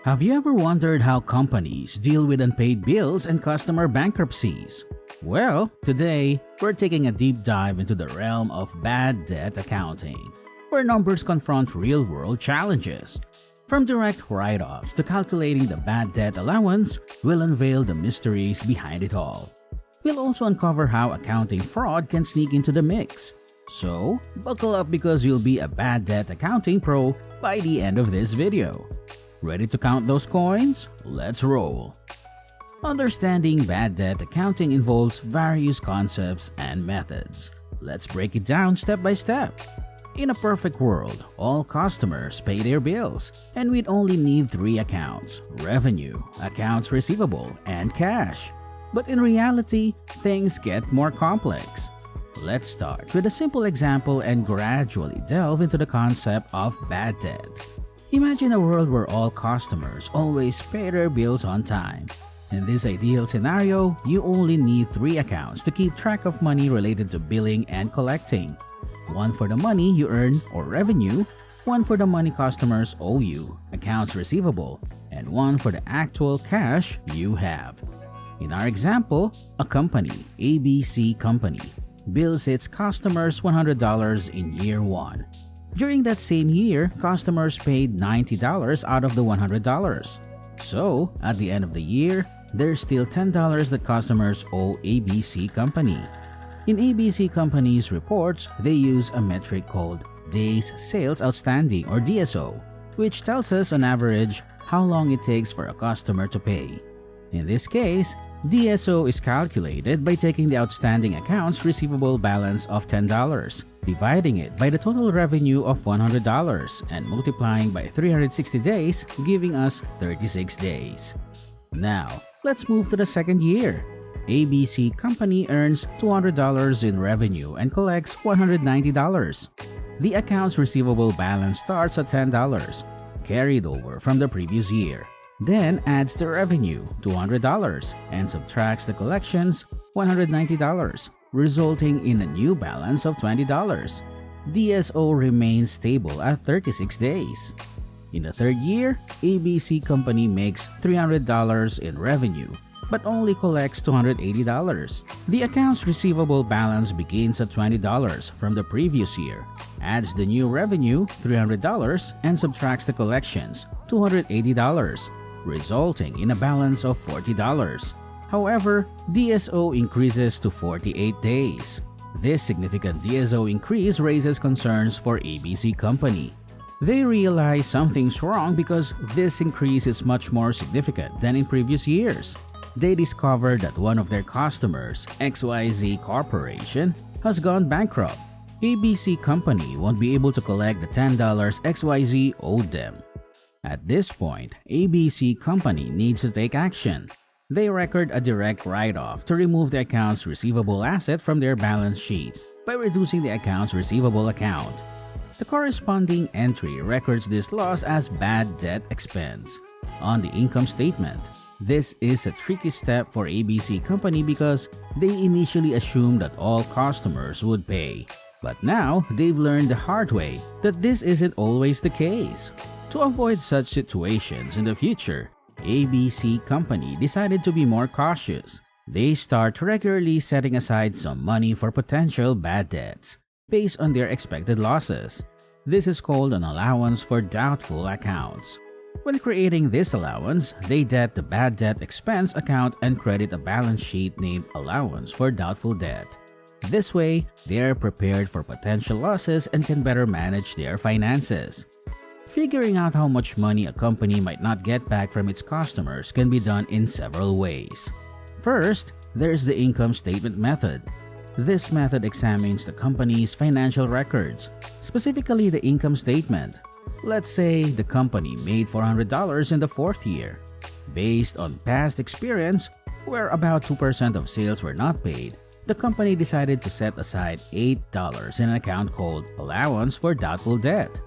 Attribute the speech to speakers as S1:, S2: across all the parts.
S1: Have you ever wondered how companies deal with unpaid bills and customer bankruptcies? Well, today, we're taking a deep dive into the realm of bad debt accounting, where numbers confront real-world challenges. From direct write-offs to calculating the bad debt allowance, we'll unveil the mysteries behind it all. We'll also uncover how accounting fraud can sneak into the mix. So, buckle up because you'll be a bad debt accounting pro by the end of this video. Ready to count those coins? Let's roll! Understanding bad debt accounting involves various concepts and methods. Let's break it down step by step. In a perfect world, all customers pay their bills, and we'd only need three accounts: revenue, accounts receivable, and cash. But in reality, things get more complex. Let's start with a simple example and gradually delve into the concept of bad debt. Imagine a world where all customers always pay their bills on time. In this ideal scenario, you only need three accounts to keep track of money related to billing and collecting. One for the money you earn or revenue, one for the money customers owe you, accounts receivable, and one for the actual cash you have. In our example, a company, ABC Company, bills its customers $100 in year 1. During that same year, customers paid $90 out of the $100. So, at the end of the year, there's still $10 that customers owe ABC Company. In ABC Company's reports, they use a metric called Days Sales Outstanding or DSO, which tells us on average how long it takes for a customer to pay. In this case, DSO is calculated by taking the outstanding accounts receivable balance of $10, dividing it by the total revenue of $100, and multiplying by 360 days, giving us 36 days. Now, let's move to the second year. ABC Company earns $200 in revenue and collects $190. The accounts receivable balance starts at $10, carried over from the previous year. Then adds the revenue, $200, and subtracts the collections, $190, resulting in a new balance of $20. DSO remains stable at 36 days. In the third year, ABC Company makes $300 in revenue, but only collects $280. The accounts receivable balance begins at $20 from the previous year, adds the new revenue, $300, and subtracts the collections, $280. Resulting in a balance of $40. However, DSO increases to 48 days. This significant DSO increase raises concerns for ABC Company. They realize something's wrong because this increase is much more significant than in previous years. They discover that one of their customers, XYZ Corporation, has gone bankrupt. ABC Company won't be able to collect the $10 XYZ owed them. At this point, ABC Company needs to take action. They record a direct write-off to remove the accounts receivable asset from their balance sheet by reducing the accounts receivable account. The corresponding entry records this loss as bad debt expense on the income statement. This is a tricky step for ABC Company because they initially assumed that all customers would pay. But now, they've learned the hard way that this isn't always the case. To avoid such situations in the future, ABC Company decided to be more cautious. They start regularly setting aside some money for potential bad debts based on their expected losses. This is called an allowance for doubtful accounts. When creating this allowance, they debt the bad debt expense account and credit a balance sheet named allowance for doubtful debt. This way, they are prepared for potential losses and can better manage their finances. Figuring out how much money a company might not get back from its customers can be done in several ways. First, there's the income statement method. This method examines the company's financial records, specifically the income statement. Let's say the company made $400 in the fourth year. Based on past experience, where about 2% of sales were not paid, the company decided to set aside $8 in an account called Allowance for Doubtful Debt.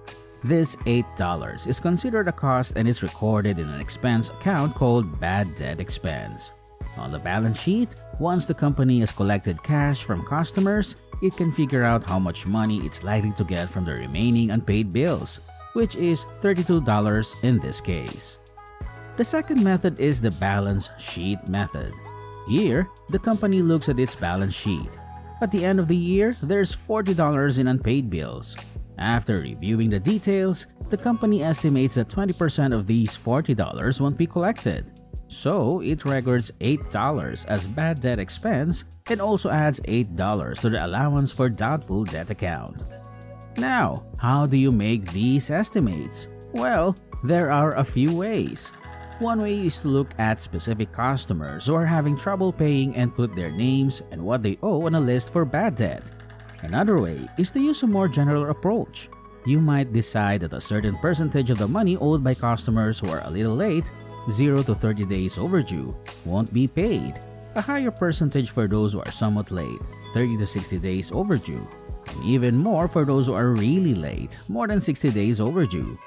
S1: This $8 is considered a cost and is recorded in an expense account called Bad Debt Expense. On the balance sheet, once the company has collected cash from customers, it can figure out how much money it's likely to get from the remaining unpaid bills, which is $32 in this case. The second method is the balance sheet method. Here, the company looks at its balance sheet. At the end of the year, there's $40 in unpaid bills. After reviewing the details, the company estimates that 20% of these $40 won't be collected. So, it records $8 as bad debt expense and also adds $8 to the allowance for doubtful debt account. Now, how do you make these estimates? Well, there are a few ways. One way is to look at specific customers who are having trouble paying and put their names and what they owe on a list for bad debt. Another way is to use a more general approach. You might decide that a certain percentage of the money owed by customers who are a little late, 0 to 30 days overdue, won't be paid. A higher percentage for those who are somewhat late, 30 to 60 days overdue, and even more for those who are really late, more than 60 days overdue.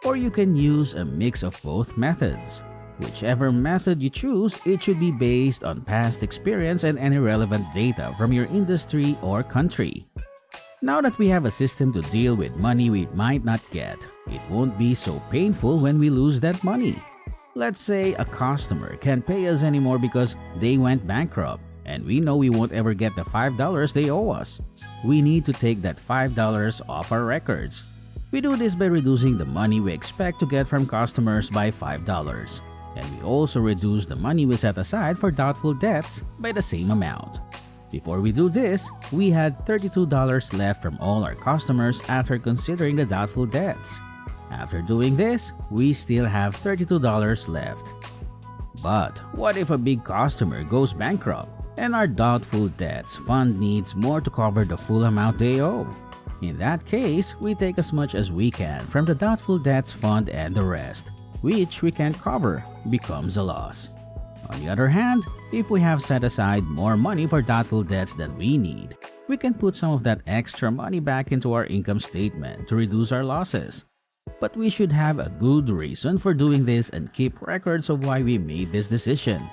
S1: Or you can use a mix of both methods. Whichever method you choose, it should be based on past experience and any relevant data from your industry or country. Now that we have a system to deal with money we might not get, it won't be so painful when we lose that money. Let's say a customer can't pay us anymore because they went bankrupt, and we know we won't ever get the $5 they owe us. We need to take that $5 off our records. We do this by reducing the money we expect to get from customers by $5. And we also reduce the money we set aside for doubtful debts by the same amount. Before we do this, we had $32 left from all our customers after considering the doubtful debts. After doing this, we still have $32 left. But what if a big customer goes bankrupt and our doubtful debts fund needs more to cover the full amount they owe? In that case, we take as much as we can from the doubtful debts fund and the rest, which we can't cover, becomes a loss. On the other hand, if we have set aside more money for doubtful debts than we need, we can put some of that extra money back into our income statement to reduce our losses. But we should have a good reason for doing this and keep records of why we made this decision.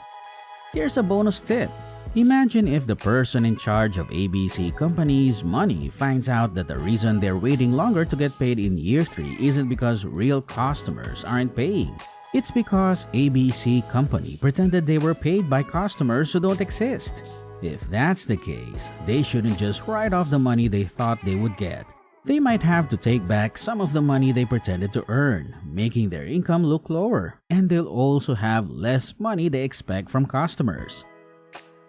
S1: Here's a bonus tip. Imagine if the person in charge of ABC Company's money finds out that the reason they're waiting longer to get paid in year 3 isn't because real customers aren't paying. It's because ABC Company pretended they were paid by customers who don't exist. If that's the case, they shouldn't just write off the money they thought they would get. They might have to take back some of the money they pretended to earn, making their income look lower, and they'll also have less money they expect from customers.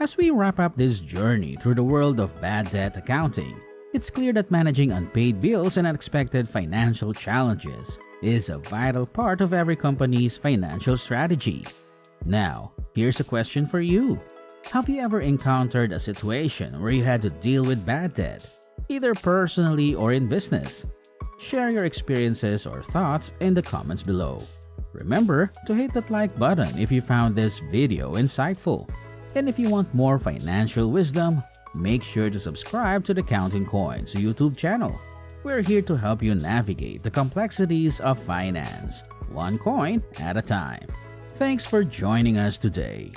S1: As we wrap up this journey through the world of bad debt accounting, it's clear that managing unpaid bills and unexpected financial challenges is a vital part of every company's financial strategy. Now, here's a question for you. Have you ever encountered a situation where you had to deal with bad debt, either personally or in business? Share your experiences or thoughts in the comments below. Remember to hit that like button if you found this video insightful. And if you want more financial wisdom, make sure to subscribe to the Kountin Koins YouTube channel. We're here to help you navigate the complexities of finance, one coin at a time. Thanks for joining us today.